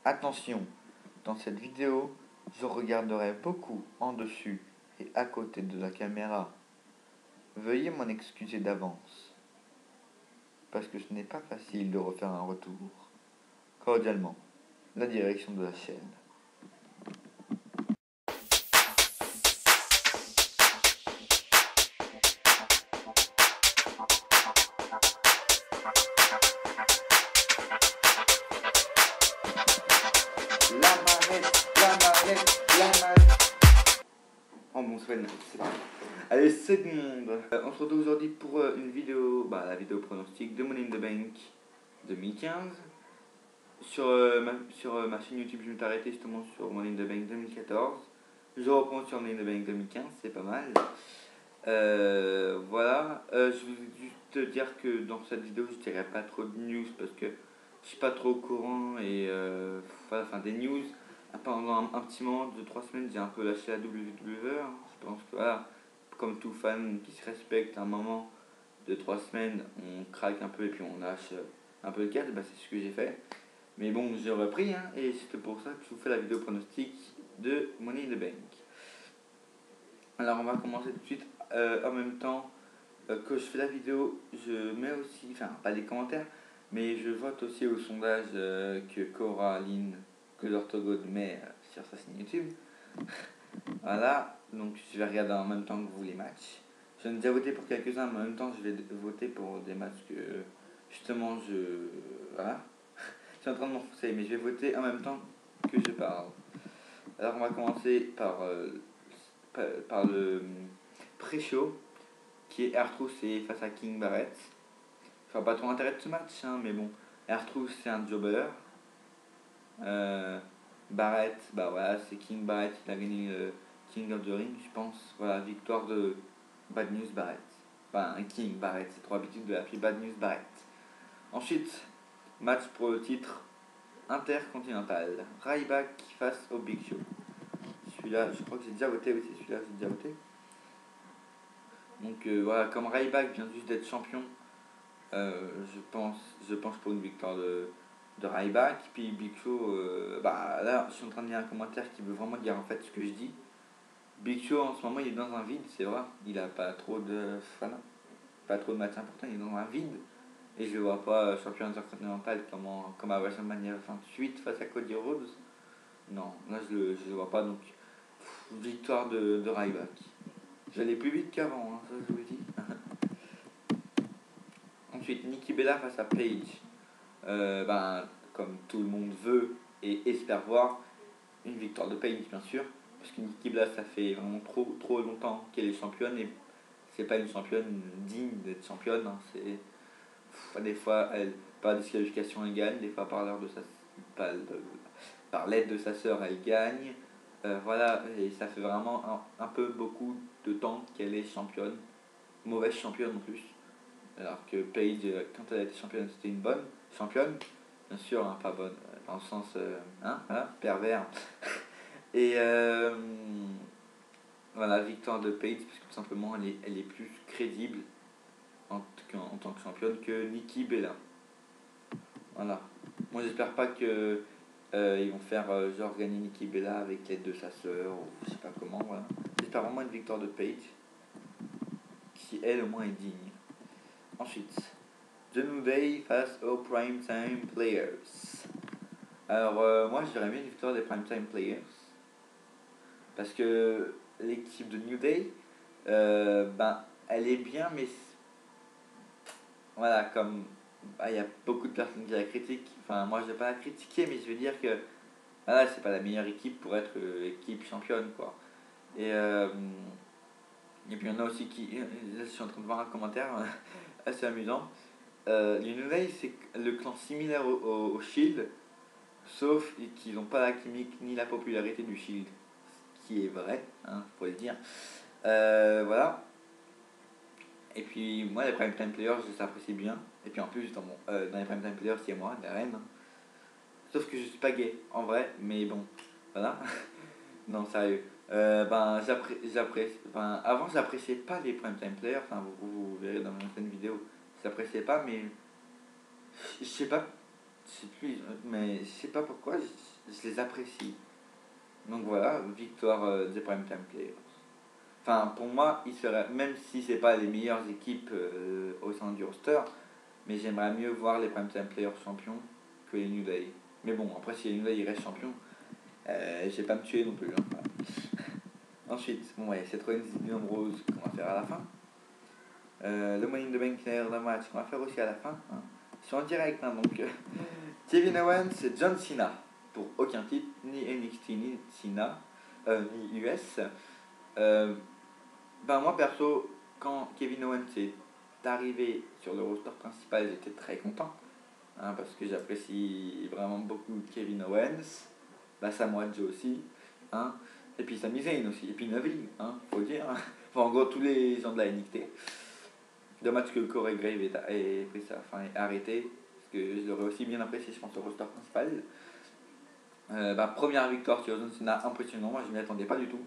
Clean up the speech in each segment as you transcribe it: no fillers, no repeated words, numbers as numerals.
Attention, dans cette vidéo, je regarderai beaucoup en dessus et à côté de la caméra. Veuillez m'en excuser d'avance, parce que ce n'est pas facile de refaire un retour. Cordialement, la direction de la chaîne. La marette. Oh mon Sven, c'est bon. Allez, c'est du monde. On se retrouve aujourd'hui pour une vidéo, la vidéo pronostic de Money in the Bank 2015. Sur ma chaîne YouTube, je m'étais arrêté justement sur Money in the Bank 2014. Je reprends sur Money in the Bank 2015, c'est pas mal. Voilà, je voulais juste te dire que dans cette vidéo, je dirais pas trop de news parce que je suis pas trop au courant et voilà, enfin des news. Pendant un petit moment de 3 semaines, j'ai un peu lâché la WWE. Je pense que voilà, comme tout fan qui se respecte, à un moment de 3 semaines, on craque un peu et puis on lâche un peu le cadre. C'est ce que j'ai fait. Mais bon, j'ai repris et c'est pour ça que je vous fais la vidéo pronostic de Money in the Bank. Alors on va commencer tout de suite. En même temps que je fais la vidéo, je mets aussi, enfin pas des commentaires, mais je vote aussi au sondage que Coraline que l'orthogone met sur sa chaîne YouTube. Voilà, donc je vais regarder en même temps que vous les matchs. J'en ai déjà voté pour quelques-uns, mais en même temps je vais voter pour des matchs que justement voilà. Je suis en train de m'enfoncer, mais je vais voter en même temps que je parle. Alors on va commencer par le pré-show, qui est R-Truth et face à King Barrett. Enfin, pas trop intérêt de ce match, mais bon. R-Truth, c'est un jobber. Barrett, voilà, c'est King Barrett qui a gagné le King of the Ring, je pense. Voilà, victoire de Bad News Barrett. Enfin, King Barrett, c'est trop habitude de l'appeler Bad News Barrett. Ensuite, match pour le titre intercontinental. Ryback face au Big Show. Celui-là, je crois que j'ai déjà voté aussi. Celui-là, j'ai déjà voté. Donc voilà, comme Ryback vient juste d'être champion, je pense pour une victoire de Ryback. Puis Big Show, là, je suis en train de lire un commentaire qui veut vraiment dire en fait ce que je dis. Big Show en ce moment il est dans un vide, c'est vrai. Il a pas trop de pas trop de matchs importants, il est dans un vide. Et je le vois pas champion intercontinental comme à WrestleMania 28 face à Cody Rhodes. Non, là je le vois pas, donc victoire de Ryback. J'allais plus vite qu'avant, ça je vous le dis. Ensuite, Nikki Bella face à Paige. Comme tout le monde veut et espère voir, une victoire de Paige, bien sûr. Parce que Nikki Bella, ça fait vraiment trop longtemps qu'elle est championne et c'est pas une championne digne d'être championne. Des fois, par disqualification, elle gagne, des fois, par l'aide de sa sœur, elle gagne. Voilà, et ça fait vraiment un peu beaucoup de temps qu'elle est championne. Mauvaise championne en plus. Alors que Paige, quand elle a été championne, c'était une bonne championne. Bien sûr, pas bonne, dans le sens, pervers. Et voilà, victoire de Paige, parce que tout simplement, elle est plus crédible en tant que championne que Nikki Bella. Voilà. Moi, j'espère pas que ils vont faire genre gagner Nikki Bella avec l'aide de sa sœur, ou je sais pas comment, voilà. J'espère vraiment une victoire de Paige, qui elle au moins est digne. Ensuite, The New Day face aux Primetime Players. Alors, moi, je dirais bien une victoire des Primetime Players. Parce que l'équipe de New Day, elle est bien, mais voilà, comme il y a beaucoup de personnes qui la critiquent. Enfin, moi, je ne vais pas la critiquer, mais je veux dire que voilà, c'est pas la meilleure équipe pour être équipe championne, quoi. Et, et puis, il y en a aussi qui. Là, je suis en train de voir un commentaire assez amusant. Les New Day, c'est le clan similaire au Shield, sauf qu'ils n'ont pas la chimique ni la popularité du Shield, ce qui est vrai, faut le dire. Voilà. Et puis moi, les Prime Time Players, je les apprécie bien. Et puis en plus, dans les Prime Time Players, c'est moi, la reine. Sauf que je suis pas gay, en vrai, mais bon, voilà. Non, sérieux. Avant, j'appréciais pas les Prime Time Players. Enfin, vous verrez dans mon ancienne vidéo, j'appréciais pas, mais je sais pas. je sais plus, mais je sais pas pourquoi, je les apprécie. Donc voilà, victoire des Primetime Players. Enfin, pour moi, ils seraient, même si c'est pas les meilleures équipes au sein du roster, mais j'aimerais mieux voir les Primetime Players champions que les New Day. Mais bon, après, si les New Day ils restent champions, je vais pas me tuer non plus. Hein. Voilà. Ensuite, bon, ouais, c'est Rollins et Ambrose qu'on va faire à la fin. Le Money in the Bank d'un match qu'on va faire aussi à la fin. Hein. Ils sont en direct, hein, donc Kevin Owens et John Cena pour aucun titre, ni NXT ni Cena, ni US. Moi perso, quand Kevin Owens est arrivé sur le roster principal, j'étais très content. Hein, parce que j'apprécie vraiment beaucoup Kevin Owens, Samoa Joe aussi, hein, et puis Sami Zayn aussi, et puis Navi, hein, faut dire. Hein. Enfin, en gros, tous les gens de la NXT. Dommage que Corey Grave ait pris sa fin et arrêté, parce que je l'aurais aussi bien apprécié, je pense, au roster principal. Première victoire sur John Cena, impressionnant, moi je ne m'y attendais pas du tout.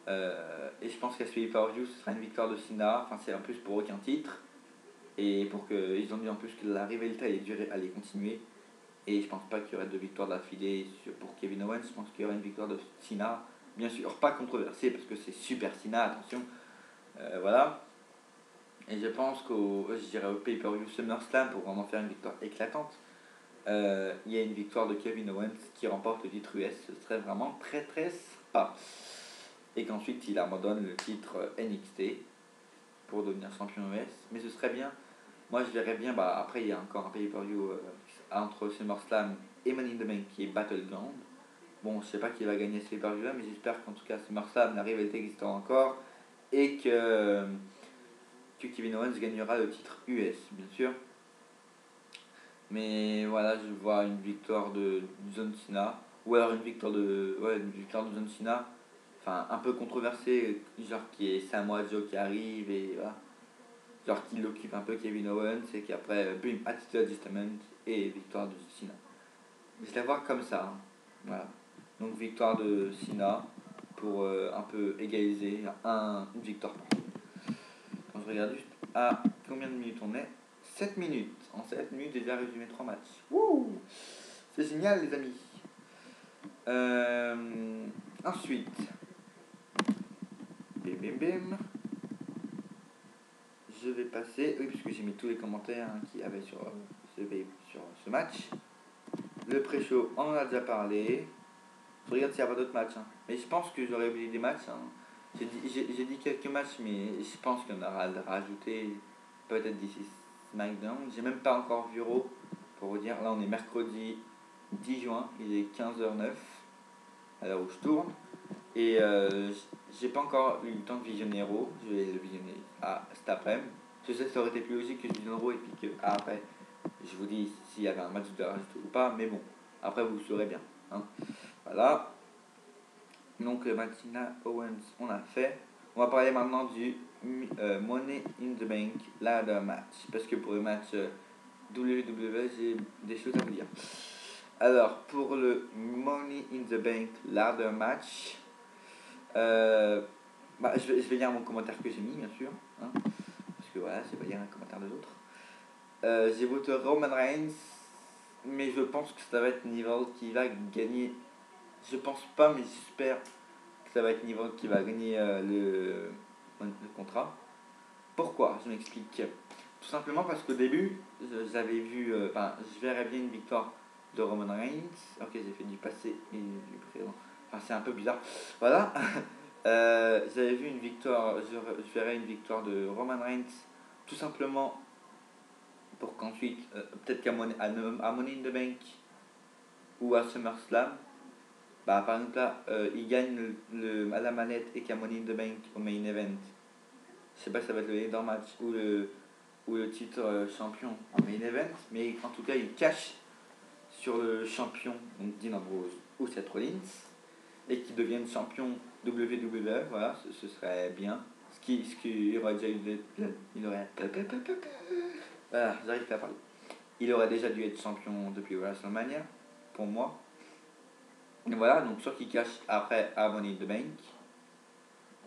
Et je pense qu'à ce pay-per-view, ce sera une victoire de Cena, enfin c'est en plus pour aucun titre. Et pour qu'ils ont dit en plus que la rivalité allait continuer. Et je pense pas qu'il y aurait de victoire d'affilée pour Kevin Owens, je pense qu'il y aurait une victoire de Cena. Bien sûr, pas controversée parce que c'est super Cena, attention. Voilà. Et je pense au pay-per-view SummerSlam pour vraiment faire une victoire éclatante. Il y a une victoire de Kevin Owens qui remporte le titre US, ce serait vraiment très très sympa. Et qu'ensuite il abandonne le titre NXT pour devenir champion US. Mais ce serait bien, moi je verrais bien, après il y a encore un pay-per-view entre SummerSlam et Money in the Bank qui est Battleground. Bon, je sais pas qui va gagner ce pay-per-view là, mais j'espère qu'en tout cas SummerSlam, la rivalité existera encore et que Kevin Owens gagnera le titre US, bien sûr. Mais voilà, je vois une victoire de John Cena, ou alors une victoire une victoire de John Cena, enfin un peu controversée, genre qui est Samoa Joe qui arrive et voilà, genre qui l'occupe un peu Kevin Owens et qu'après, bim, Attitude Adjustment et victoire de Cena. Je la vois comme ça, hein. Voilà. Donc victoire de Cena pour un peu égaliser une victoire par contre. Quand je regarde juste à combien de minutes on est, 7 minutes. En 7 minutes, j'ai déjà résumé 3 matchs. Wouh! C'est génial, les amis. Ensuite, bim bim bim. Je vais passer, oui, puisque j'ai mis tous les commentaires qu'il y avait sur ce match. Le pré-show, on en a déjà parlé. Je regarde s'il n'y a pas d'autres matchs. Hein. Mais je pense que j'aurais oublié des matchs. Hein. J'ai dit quelques matchs, mais je pense qu'on aura rajouté peut-être d'ici SmackDown. J'ai même pas encore vu Raw pour vous dire. Là, on est mercredi 10 juin, il est 15h09 à l'heure où je tourne. Et j'ai pas encore eu le temps de visionner Raw. Je vais le visionner cet après-midi. Je sais que ça aurait été plus logique que je visionne Raw et puis que après, je vous dis s'il y avait un match de rajouter ou pas. Mais bon, après, vous le saurez bien. Hein. Voilà. Donc Martina Owens, on a fait. On va parler maintenant du Money in the Bank Ladder Match. Parce que pour le match WWE, j'ai des choses à vous dire. Alors, pour le Money in the Bank Ladder Match, je vais lire mon commentaire que j'ai mis, bien sûr. Hein, parce que voilà, je vais lire un commentaire des autres. J'ai voté Roman Reigns, mais je pense que ça va être Neville qui va gagner. Je pense pas, mais j'espère que ça va être Neville qui va gagner le contrat. Pourquoi? Je m'explique. Tout simplement parce qu'au début, j'avais vu, je verrais bien une victoire de Roman Reigns. Ok, j'ai fait du passé et du présent. Enfin, c'est un peu bizarre. Voilà. J'avais vu une victoire, je verrais une victoire de Roman Reigns, tout simplement pour qu'ensuite, peut-être qu'à Money in the Bank ou à SummerSlam, par exemple là, il gagne à la manette et qu'à Money in the Bank au main event. Je sais pas si ça va être le leader match ou le titre champion en main event, mais en tout cas il cache sur le champion, donc Dean Ambrose ou Seth Rollins, et qui deviennent champion WWE, voilà, ce serait bien. Ce qui aurait déjà eu il aurait voilà, j'arrive pas à parler. Il aurait déjà dû être champion depuis WrestleMania, pour moi. Et voilà, donc soit qu'il cache après à Money in the Bank,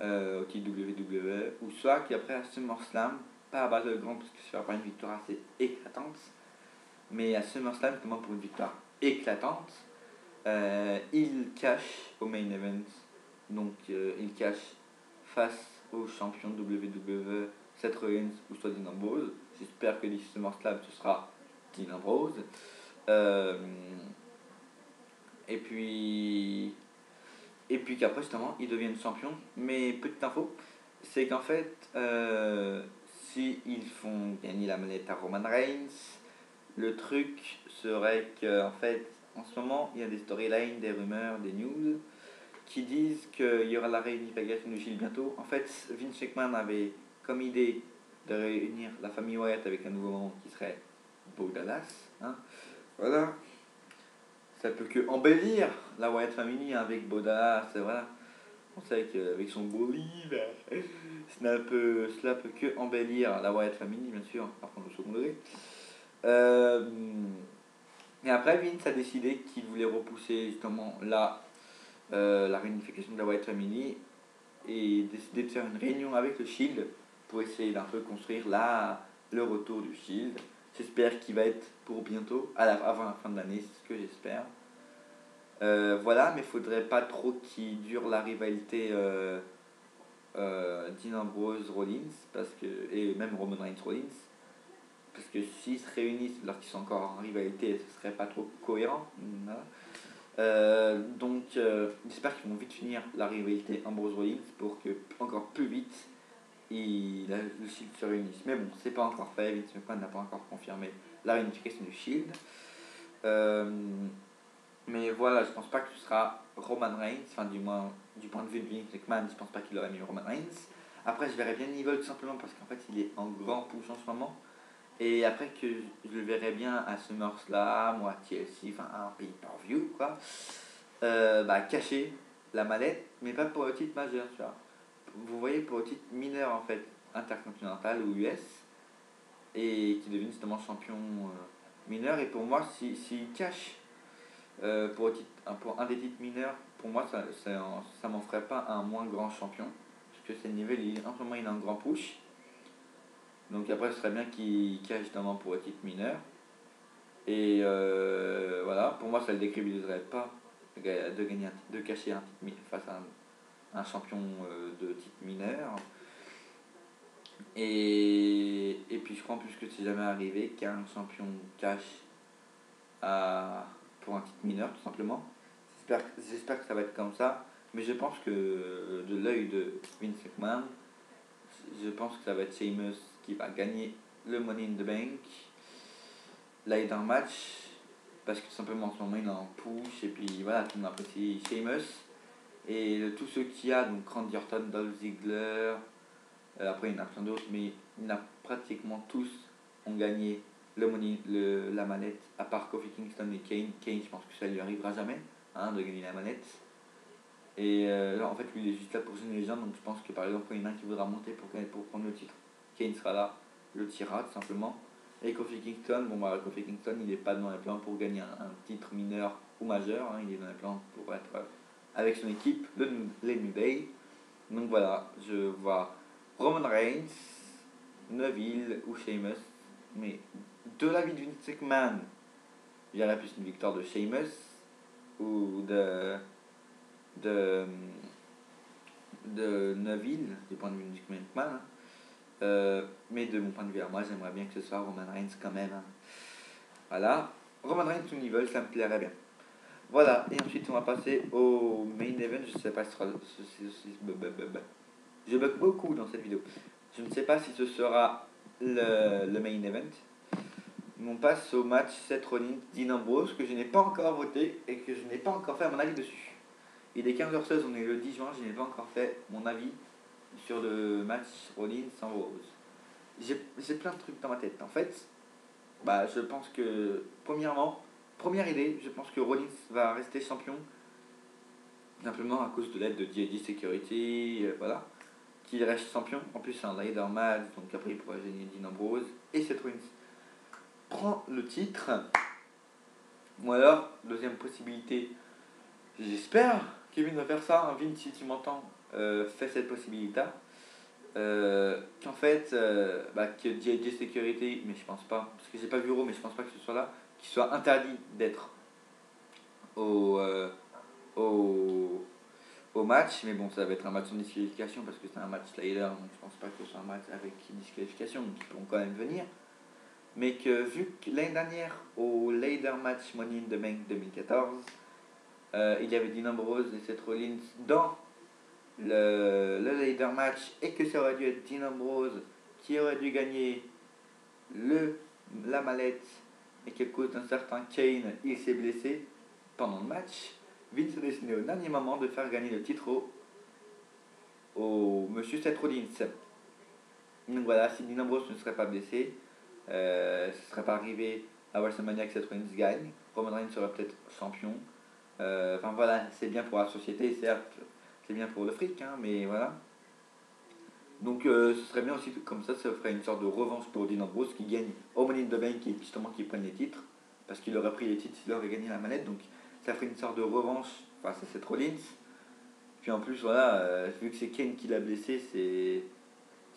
au titre WWE, ou soit qu'après à SummerSlam, pas à Battleground parce que ça fera pas une victoire assez éclatante, Mais à SummerSlam, notamment pour une victoire éclatante, il cache au main event. Donc il cache face au champion WWE Seth Rollins ou soit Dean Ambrose. J'espère que d'ici SummerSlam ce sera Dean Ambrose. Euh, et puis qu'après justement ils deviennent champions. Mais petite info, c'est qu'en fait si ils font gagner la manette à Roman Reigns, le truc serait que en fait en ce moment il y a des storylines, des rumeurs, des news qui disent qu'il y aura la réunification du Shield bientôt. En fait, Vince McMahon avait comme idée de réunir la famille Wyatt avec un nouveau membre qui serait Bo Dallas. Hein. Voilà. Ça peut que embellir la Wyatt Family avec Bo Dallas. Voilà. On sait qu'avec son bolide, cela peut que embellir la Wyatt Family, bien sûr, par contre au second degré. Et après, Vince a décidé qu'il voulait repousser justement la réunification de la Wyatt Family et décider de faire une réunion avec le Shield pour essayer d'un peu construire le retour du Shield. J'espère qu'il va être pour bientôt, avant la fin de l'année, c'est ce que j'espère. Voilà, mais il faudrait pas trop qu'il dure la rivalité Dean Ambrose Rollins et même Roman Reigns Rollins, parce que s'ils se réunissent alors qu'ils sont encore en rivalité, ce serait pas trop cohérent. Voilà. Donc j'espère qu'ils vont vite finir la rivalité Ambrose Rollins pour que encore plus vite le Shield se réunisse. Mais bon, c'est pas encore fait, Vince McMahon n'a pas encore confirmé la réunification du Shield. Mais voilà, je pense pas que ce sera Roman Reigns, enfin du moins du point de vue de Vince McMahon, je pense pas qu'il aurait mis Roman Reigns. Après, je verrais bien Evil tout simplement parce qu'en fait il est en grand push en ce moment. Et après que je le verrais bien à SummerSlam ou à TLC, enfin à un pay-per-view quoi, cacher la mallette, mais pas pour le titre majeur, tu vois. Vous voyez, pour le titre mineur en fait, intercontinental ou US, et qui devient justement champion mineur. Et pour moi, s'il cache pour un des titres mineurs, pour moi, ça m'en ferait pas un moins grand champion. Parce que c'est le niveau, en ce moment, il a un grand push. Donc après, ce serait bien qu'il cache justement pour le titre mineur. Et voilà, pour moi, ça ne le décrédibiliserait pas de cacher un titre face à un champion de titre mineur. Et puis je crois en plus que c'est jamais arrivé qu'un champion cache pour un titre mineur, tout simplement. J'espère que ça va être comme ça. Mais je pense que de l'œil de Vince McMahon, je pense que ça va être Sheamus qui va gagner le Money in the Bank. Là, il est dans le match. Parce que tout simplement en ce moment il est en push. Et puis voilà, tout le monde apprécie Sheamus. Et tous ceux qu'il y a, donc Randy Orton, Dolph Ziggler, après il y en a plein d'autres, mais il y en a pratiquement tous ont gagné la manette, à part Kofi Kingston et Kane. Kane, je pense que ça lui arrivera jamais de gagner la manette. Et en fait, lui, il est juste là pour une légende, donc je pense que par exemple, quand il y en a un qui voudra monter pour prendre le titre, Kane sera là, le tirera tout simplement. Et Kofi Kingston, Kofi Kingston, il n'est pas dans les plans pour gagner un titre mineur ou majeur, il est dans les plans pour être avec son équipe, les New Day. Donc voilà, je vois Roman Reigns, Neville ou Sheamus, mais de l'avis de Vince McMahon, il y aurait plus une victoire de Sheamus ou de Neville, du point de vue de Vince McMahon. Mais de mon point de vue, moi j'aimerais bien que ce soit Roman Reigns quand même. Voilà, Roman Reigns ou Neville, ça me plairait bien. Voilà, et ensuite on va passer au main event. Je sais pas si ce sera. Je bug beaucoup dans cette vidéo. Je ne sais pas si ce sera le main event. On passe au match Seth Rollins Dean Ambrose que je n'ai pas encore voté et que je n'ai pas encore fait mon avis dessus. Il est 15h16, on est le 10 juin, je n'ai pas encore fait mon avis sur le match Rollins Ambrose. J'ai plein de trucs dans ma tête. En fait, je pense que première idée, je pense que Rollins va rester champion simplement à cause de l'aide de DID Security, voilà. Qu'il reste champion, en plus c'est un ladder match, donc après il pourra gagner Dean Ambrose et Seth Rollins prend le titre. Ou alors, deuxième possibilité, j'espère Kevin va faire ça, Vince si tu m'entends, fais cette possibilité. Qu'en fait, que DID Security, mais je pense pas, parce que j'ai pas vu Raw, mais je pense pas que ce soit là, qu'il soit interdit d'être au, au match, mais bon, ça va être un match sans disqualification parce que c'est un match slider, donc je pense pas que ce soit un match avec disqualification, donc ils pourront quand même venir. Mais que vu que l'année dernière, au ladder match Money in the Bank 2014, il y avait Dean Ambrose et Seth Rollins dans le ladder match et que ça aurait dû être Dean Ambrose qui aurait dû gagner la mallette et qu'à cause d'un certain Kane, il s'est blessé pendant le match. Vince a décidé au dernier moment de faire gagner le titre au monsieur Seth Rollins. Donc voilà, si Dean Ambrose ne serait pas blessé, ce ne serait pas arrivé à WrestleMania que Seth Rollins gagne. Roman Reigns serait peut-être champion. Enfin voilà, c'est bien pour la société, certes, c'est bien pour le fric, hein, mais voilà. Donc ce serait bien aussi, comme ça ferait une sorte de revanche pour Dean Ambrose qui gagne au Money in the Bank et justement qui prenne les titres, parce qu'il aurait pris les titres s'il aurait gagné la manette, donc ça ferait une sorte de revanche face à Seth Rollins. Puis en plus, voilà, vu que c'est Kane qui l'a blessé, c'est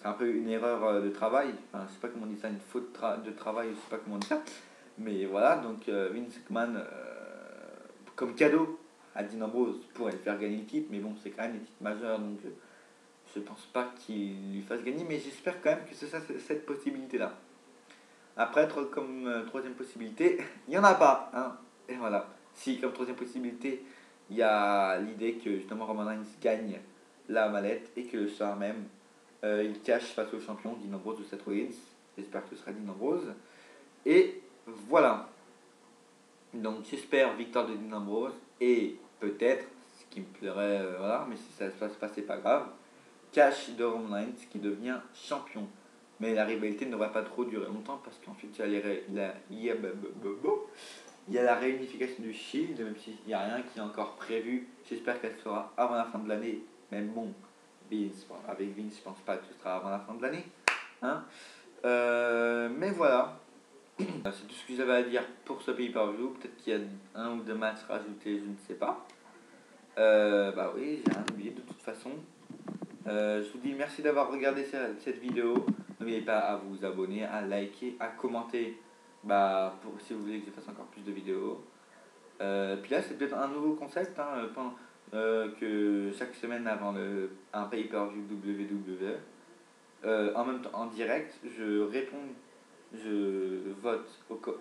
un peu une erreur de travail, enfin je sais pas comment on dit ça, une faute de travail, je sais pas comment on dit ça, mais voilà, donc Vince McMahon, comme cadeau à Dean Ambrose, pourrait le faire gagner le titre, mais bon, c'est quand même des titres majeurs, donc je pense pas qu'il lui fasse gagner, mais j'espère quand même que c'est ça, cette possibilité-là. Après, comme troisième possibilité, il n'y en a pas, hein, et voilà. Si, comme troisième possibilité, il y a l'idée que justement Roman Reigns gagne la mallette et que le soir même, il cache face au champion Dean Ambrose de Seth Rollins. J'espère que ce sera Dean Ambrose. Et voilà. Donc j'espère victoire de Dean Ambrose et peut-être, ce qui me plairait, voilà, mais si ça se passe pas, c'est pas grave, cash de Roman Reigns qui devient champion. Mais la rivalité ne devrait pas trop durer longtemps parce qu'ensuite il y a la réunification du Shield, même s'il n'y a rien qui est encore prévu. J'espère qu'elle sera avant la fin de l'année. Même bon, avec Vince, je pense pas que ce sera avant la fin de l'année. Hein, mais voilà. C'est tout ce que j'avais à dire pour ce pay-per-view. Peut-être qu'il y a un ou deux matchs rajoutés, je ne sais pas. Bah oui, j'ai rien oublié de toute façon. Je vous dis merci d'avoir regardé cette vidéo. N'oubliez pas à vous abonner, à liker, à commenter si vous voulez que je fasse encore plus de vidéos. Puis là, c'est peut-être un nouveau concept que chaque semaine avant un pay-per-view WWE, en même temps en direct, je vote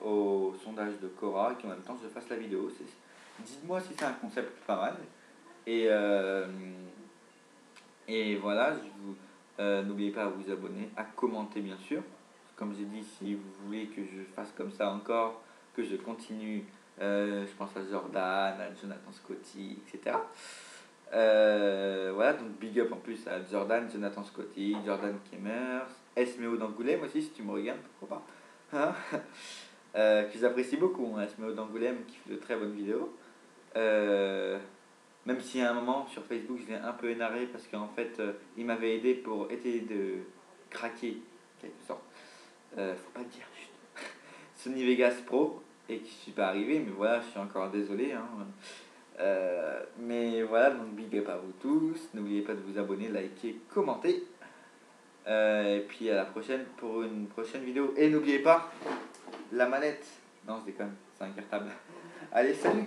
au sondage de Cora et qu'en même temps je fasse la vidéo. Dites-moi si c'est un concept pas mal. Et voilà, n'oubliez pas à vous abonner, à commenter bien sûr. Comme j'ai dit, si vous voulez que je fasse comme ça encore, que je continue, je pense à Jordan, à Jonathan Scotty, etc. Voilà, donc big up en plus à Jordan, Jonathan Scotty, Jordan Kemmers, Esmeo d'Angoulême aussi, si tu me regardes, pourquoi pas. Hein, que j'apprécie beaucoup, hein, Esmeo d'Angoulême qui fait de très bonnes vidéos. Même si à un moment sur Facebook je l'ai un peu énervé parce qu'en fait il m'avait aidé pour essayer de craquer en quelque sorte. Faut pas le dire juste. Sony Vegas Pro et qui suis pas arrivé, mais voilà, je suis encore désolé. Hein. Mais voilà, donc big up à vous tous. N'oubliez pas de vous abonner, liker, commenter. Et puis à la prochaine pour une prochaine vidéo. Et n'oubliez pas la manette. Non, je déconne, c'est un cartable. Allez, salut!